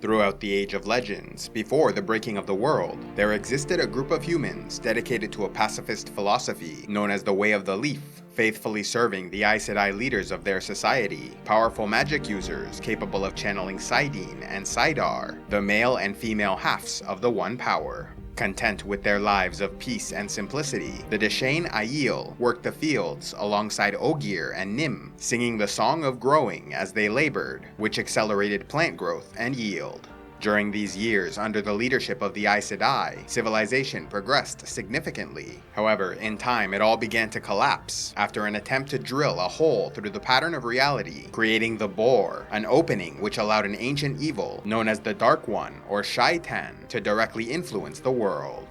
Throughout the Age of Legends, before the breaking of the world, there existed a group of humans dedicated to a pacifist philosophy known as the Way of the Leaf, faithfully serving the Aes Sedai leaders of their society, powerful magic users capable of channeling shai'tan and saidar, the male and female halves of the One Power. Content with their lives of peace and simplicity, the Deshane Aiel worked the fields alongside Ogier and Nim, singing the Song of Growing as they labored, which accelerated plant growth and yield. During these years, under the leadership of the Aes Sedai, civilization progressed significantly. However, in time it all began to collapse after an attempt to drill a hole through the pattern of reality, creating the Bore, an opening which allowed an ancient evil known as the Dark One or shai'tan to directly influence the world.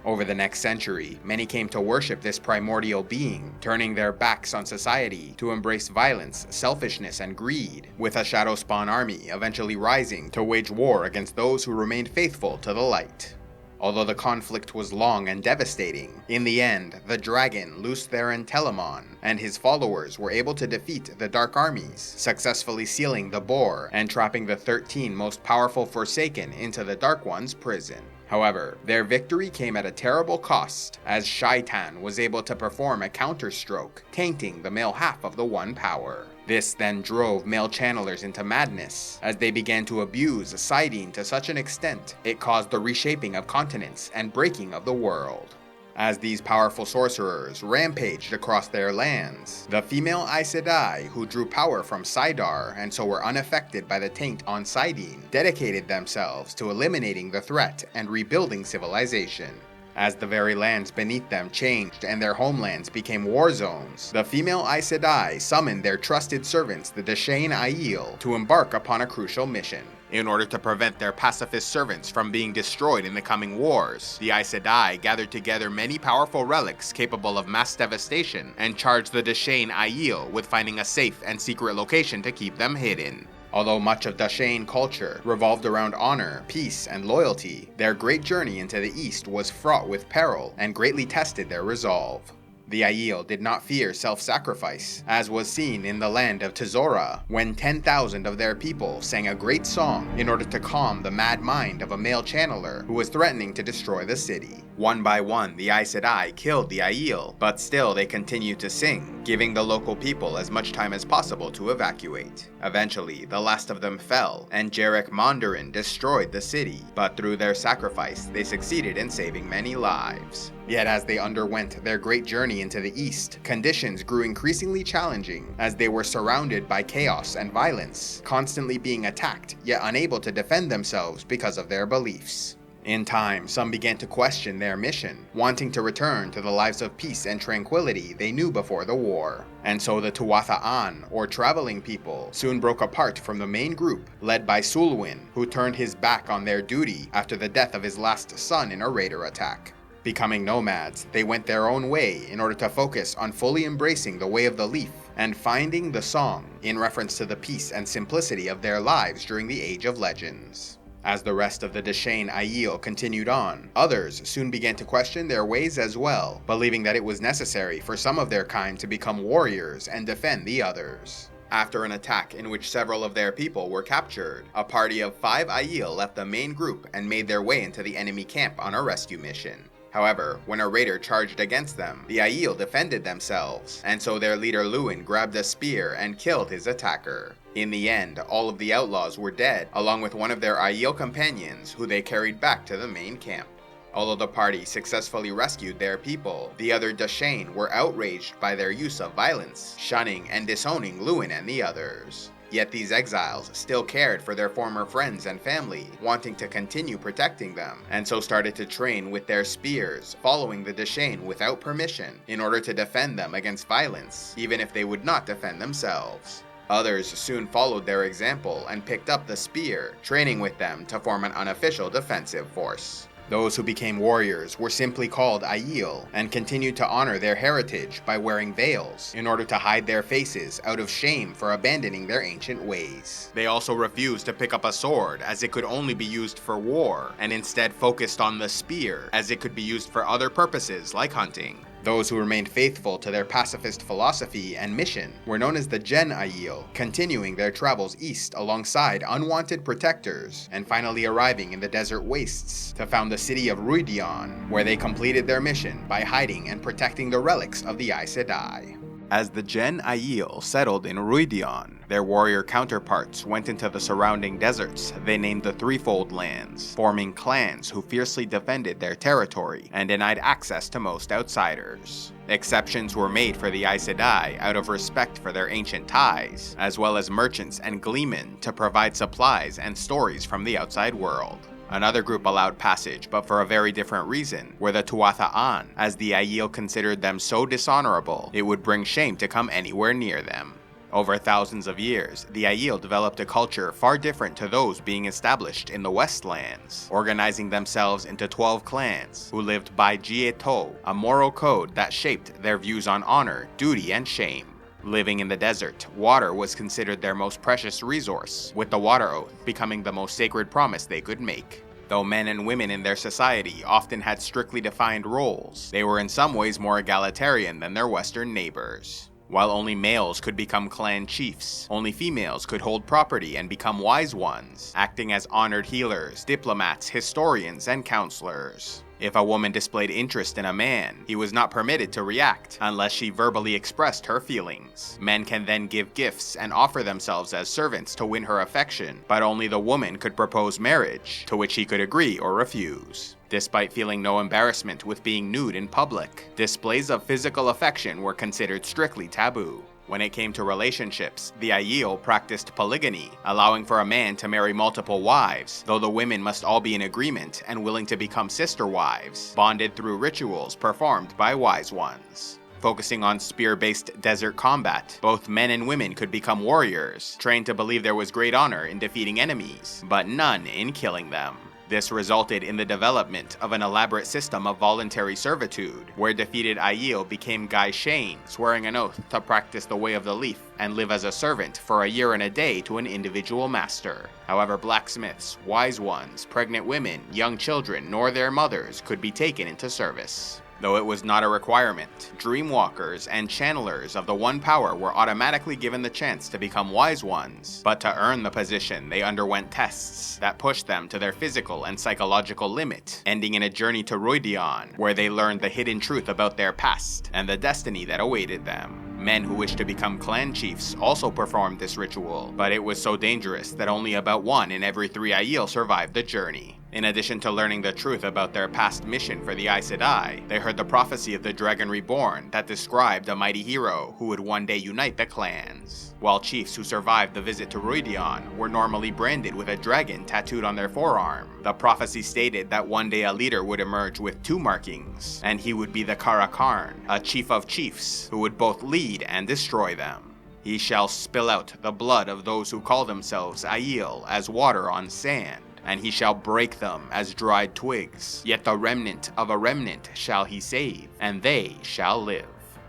Over the next century, many came to worship this primordial being, turning their backs on society to embrace violence, selfishness, and greed, with a shadow spawn army eventually rising to wage war against those who remained faithful to the light. Although the conflict was long and devastating, in the end, the dragon loosed therein Telamon, and his followers were able to defeat the Dark Armies, successfully sealing the Bore and trapping the 13 most powerful Forsaken into the Dark One's prison. However, their victory came at a terrible cost, as shai'tan was able to perform a counterstroke, tainting the male half of the One Power. This then drove male channelers into madness, as they began to abuse shai'tan to such an extent, it caused the reshaping of continents and breaking of the world. As these powerful sorcerers rampaged across their lands, the female Aes Sedai, who drew power from saidar and so were unaffected by the taint on shai'tan, dedicated themselves to eliminating the threat and rebuilding civilization. As the very lands beneath them changed and their homelands became war zones, the female Aes Sedai summoned their trusted servants, the Deshane Aiel, to embark upon a crucial mission. In order to prevent their pacifist servants from being destroyed in the coming wars, the Aes Sedai gathered together many powerful relics capable of mass devastation and charged the Deshane Aiel with finding a safe and secret location to keep them hidden. Although much of Deshane culture revolved around honor, peace, and loyalty, their great journey into the east was fraught with peril and greatly tested their resolve. The Aiel did not fear self-sacrifice, as was seen in the land of Tizora, when 10,000 of their people sang a great song in order to calm the mad mind of a male channeler who was threatening to destroy the city. One by one, the Aes Sedai killed the Aiel, but still they continued to sing, giving the local people as much time as possible to evacuate. Eventually, the last of them fell, and Jarek Mondoran destroyed the city, but through their sacrifice, they succeeded in saving many lives. Yet as they underwent their great journey into the east, conditions grew increasingly challenging as they were surrounded by chaos and violence, constantly being attacked, yet unable to defend themselves because of their beliefs. In time, some began to question their mission, wanting to return to the lives of peace and tranquility they knew before the war. And so the Tuatha'an, or traveling people, soon broke apart from the main group, led by Sulwyn, who turned his back on their duty after the death of his last son in a raider attack. Becoming nomads, they went their own way in order to focus on fully embracing the Way of the Leaf and finding the song, in reference to the peace and simplicity of their lives during the Age of Legends. As the rest of the Deshane Aiel continued on, others soon began to question their ways as well, believing that it was necessary for some of their kind to become warriors and defend the others. After an attack in which several of their people were captured, a party of 5 Aiel left the main group and made their way into the enemy camp on a rescue mission. However, when a raider charged against them, the Aiel defended themselves, and so their leader Luwin grabbed a spear and killed his attacker. In the end, all of the outlaws were dead, along with one of their Aiel companions, who they carried back to the main camp. Although the party successfully rescued their people, the other Deshane were outraged by their use of violence, shunning and disowning Luwin and the others. Yet these exiles still cared for their former friends and family, wanting to continue protecting them, and so started to train with their spears, following the Deshane without permission, in order to defend them against violence, even if they would not defend themselves. Others soon followed their example and picked up the spear, training with them to form an unofficial defensive force. Those who became warriors were simply called Aiel and continued to honor their heritage by wearing veils in order to hide their faces out of shame for abandoning their ancient ways. They also refused to pick up a sword as it could only be used for war, and instead focused on the spear as it could be used for other purposes like hunting. Those who remained faithful to their pacifist philosophy and mission were known as the Gen Aiel, continuing their travels east alongside unwanted protectors, and finally arriving in the desert wastes to found the city of Ruidion, where they completed their mission by hiding and protecting the relics of the Aes Sedai. As the Gen Aiel settled in Ruidion, their warrior counterparts went into the surrounding deserts they named the Threefold Lands, forming clans who fiercely defended their territory and denied access to most outsiders. Exceptions were made for the Aes Sedai out of respect for their ancient ties, as well as merchants and gleemen to provide supplies and stories from the outside world. Another group allowed passage, but for a very different reason, were the Tuatha'an, as the Aiel considered them so dishonorable it would bring shame to come anywhere near them. Over thousands of years, the Aiel developed a culture far different to those being established in the Westlands, organizing themselves into 12 clans who lived by Jieto, a moral code that shaped their views on honor, duty, and shame. Living in the desert, water was considered their most precious resource, with the water oath becoming the most sacred promise they could make. Though men and women in their society often had strictly defined roles, they were in some ways more egalitarian than their Western neighbors. While only males could become clan chiefs, only females could hold property and become wise ones, acting as honored healers, diplomats, historians, and counselors. If a woman displayed interest in a man, he was not permitted to react unless she verbally expressed her feelings. Men can then give gifts and offer themselves as servants to win her affection, but only the woman could propose marriage, to which he could agree or refuse. Despite feeling no embarrassment with being nude in public, displays of physical affection were considered strictly taboo. When it came to relationships, the Aiel practiced polygamy, allowing for a man to marry multiple wives, though the women must all be in agreement and willing to become sister wives, bonded through rituals performed by wise ones. Focusing on spear-based desert combat, both men and women could become warriors, trained to believe there was great honor in defeating enemies, but none in killing them. This resulted in the development of an elaborate system of voluntary servitude, where defeated Aiel became Gai Shane, swearing an oath to practice the way of the leaf and live as a servant for a year and a day to an individual master. However, blacksmiths, wise ones, pregnant women, young children, nor their mothers could be taken into service. Though it was not a requirement, dreamwalkers and channelers of the One Power were automatically given the chance to become wise ones, but to earn the position they underwent tests that pushed them to their physical and psychological limit, ending in a journey to Ruidion, where they learned the hidden truth about their past and the destiny that awaited them. Men who wished to become clan chiefs also performed this ritual, but it was so dangerous that only about 1 in every 3 Aiel survived the journey. In addition to learning the truth about their past mission for the Aes Sedai, they heard the prophecy of the Dragon Reborn that described a mighty hero who would one day unite the clans. While chiefs who survived the visit to Ruidion were normally branded with a dragon tattooed on their forearm, the prophecy stated that one day a leader would emerge with 2 markings, and he would be the Karakarn, a chief of chiefs who would both lead and destroy them. He shall spill out the blood of those who call themselves Aiel as water on sand, and he shall break them as dried twigs. Yet the remnant of a remnant shall he save, and they shall live.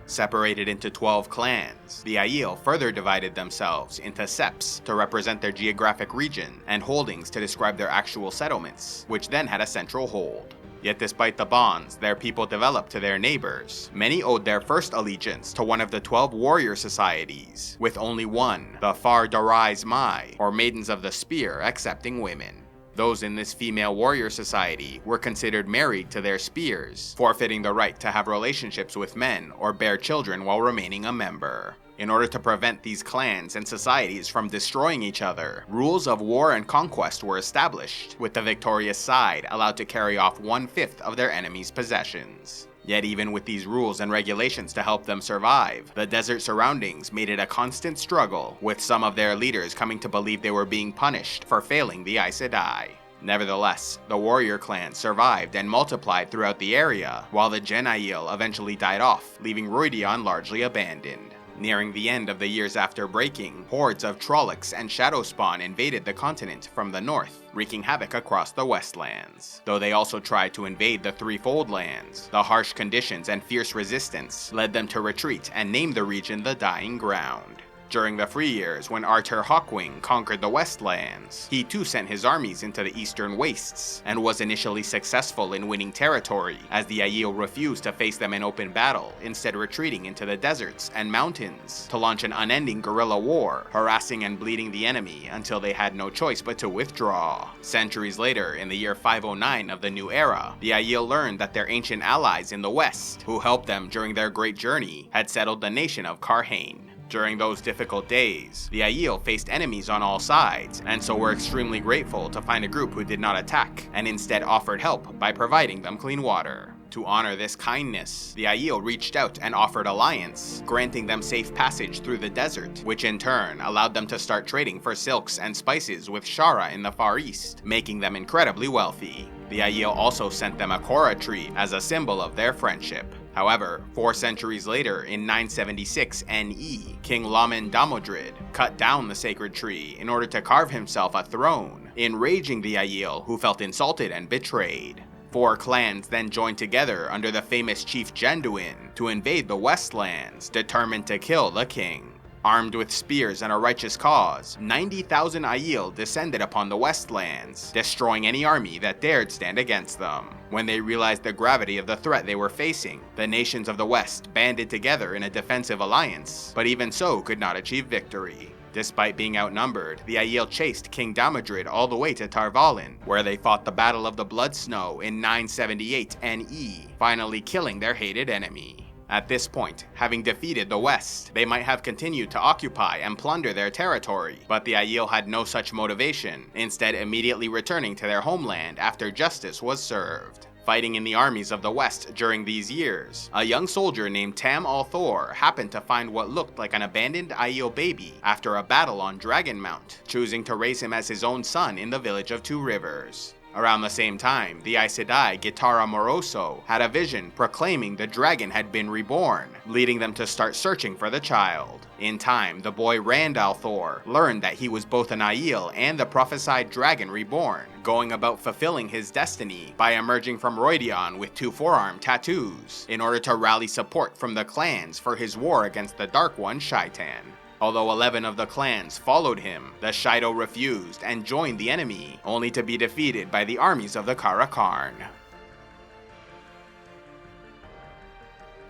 Separated into 12 clans, the Aiel further divided themselves into septs to represent their geographic region, and holdings to describe their actual settlements, which then had a central hold. Yet despite the bonds their people developed to their neighbors, many owed their first allegiance to one of the 12 warrior societies, with only one, the Far Darais Mai, or Maidens of the Spear, accepting women. Those in this female warrior society were considered married to their spears, forfeiting the right to have relationships with men or bear children while remaining a member. In order to prevent these clans and societies from destroying each other, rules of war and conquest were established, with the victorious side allowed to carry off 1/5 of their enemy's possessions. Yet even with these rules and regulations to help them survive, the desert surroundings made it a constant struggle, with some of their leaders coming to believe they were being punished for failing the Aes Sedai. Nevertheless, the warrior clans survived and multiplied throughout the area, while the Gen Aiel eventually died off, leaving Ruidion largely abandoned. Nearing the end of the years after breaking, hordes of Trollocs and Shadowspawn invaded the continent from the north, wreaking havoc across the Westlands. Though they also tried to invade the Threefold Lands, the harsh conditions and fierce resistance led them to retreat and name the region the Dying Ground. During the Free Years, when Arthur Hawkwing conquered the Westlands, he too sent his armies into the eastern wastes, and was initially successful in winning territory, as the Aiel refused to face them in open battle, instead retreating into the deserts and mountains to launch an unending guerrilla war, harassing and bleeding the enemy until they had no choice but to withdraw. Centuries later, in the year 509 of the New Era, the Aiel learned that their ancient allies in the west, who helped them during their great journey, had settled the nation of Karhain. During those difficult days, the Aiel faced enemies on all sides, and so were extremely grateful to find a group who did not attack, and instead offered help by providing them clean water. To honor this kindness, the Aiel reached out and offered alliance, granting them safe passage through the desert, which in turn allowed them to start trading for silks and spices with Shara in the Far East, making them incredibly wealthy. The Aiel also sent them a Korra tree as a symbol of their friendship. However, 4 centuries later, in 976 NE, King Laman Damodred cut down the sacred tree in order to carve himself a throne, enraging the Aiel, who felt insulted and betrayed. 4 clans then joined together under the famous chief Janduin to invade the Westlands, determined to kill the king. Armed with spears and a righteous cause, 90,000 Aiel descended upon the Westlands, destroying any army that dared stand against them. When they realized the gravity of the threat they were facing, the nations of the West banded together in a defensive alliance, but even so could not achieve victory. Despite being outnumbered, the Aiel chased King Damodred all the way to Tarvalin, where they fought the Battle of the Blood Snow in 978 NE, finally killing their hated enemy. At this point, having defeated the West, they might have continued to occupy and plunder their territory, but the Aiel had no such motivation, instead immediately returning to their homeland after justice was served. Fighting in the armies of the West during these years, a young soldier named Tam Althor happened to find what looked like an abandoned Aiel baby after a battle on Dragonmount, choosing to raise him as his own son in the village of Two Rivers. Around the same time, the Aes Sedai Gitara Moroso had a vision proclaiming the dragon had been reborn, leading them to start searching for the child. In time, the boy Rand al'Thor learned that he was both an Aiel and the prophesied dragon reborn, going about fulfilling his destiny by emerging from Rhuidean with 2 forearm tattoos, in order to rally support from the clans for his war against the Dark One shai'tan. Although 11 of the clans followed him, the Shaido refused and joined the enemy, only to be defeated by the armies of the Kara Karn.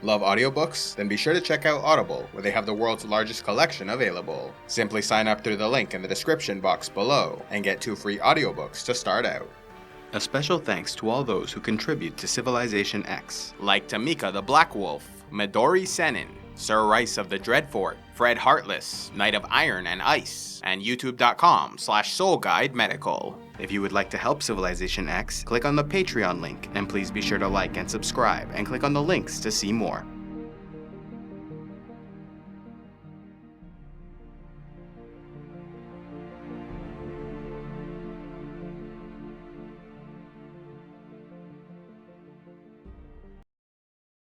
Love audiobooks? Then be sure to check out Audible, where they have the world's largest collection available. Simply sign up through the link in the description box below, and get 2 free audiobooks to start out. A special thanks to all those who contribute to CivilizationEx, like Tamika the Black Wolf, Midori Senin, Sir Rice of the Dreadfort, Fred Heartless, Knight of Iron and Ice, and youtube.com/soulguidemedical. If you would like to help CivilizationEx, click on the Patreon link, and please be sure to like and subscribe, and click on the links to see more.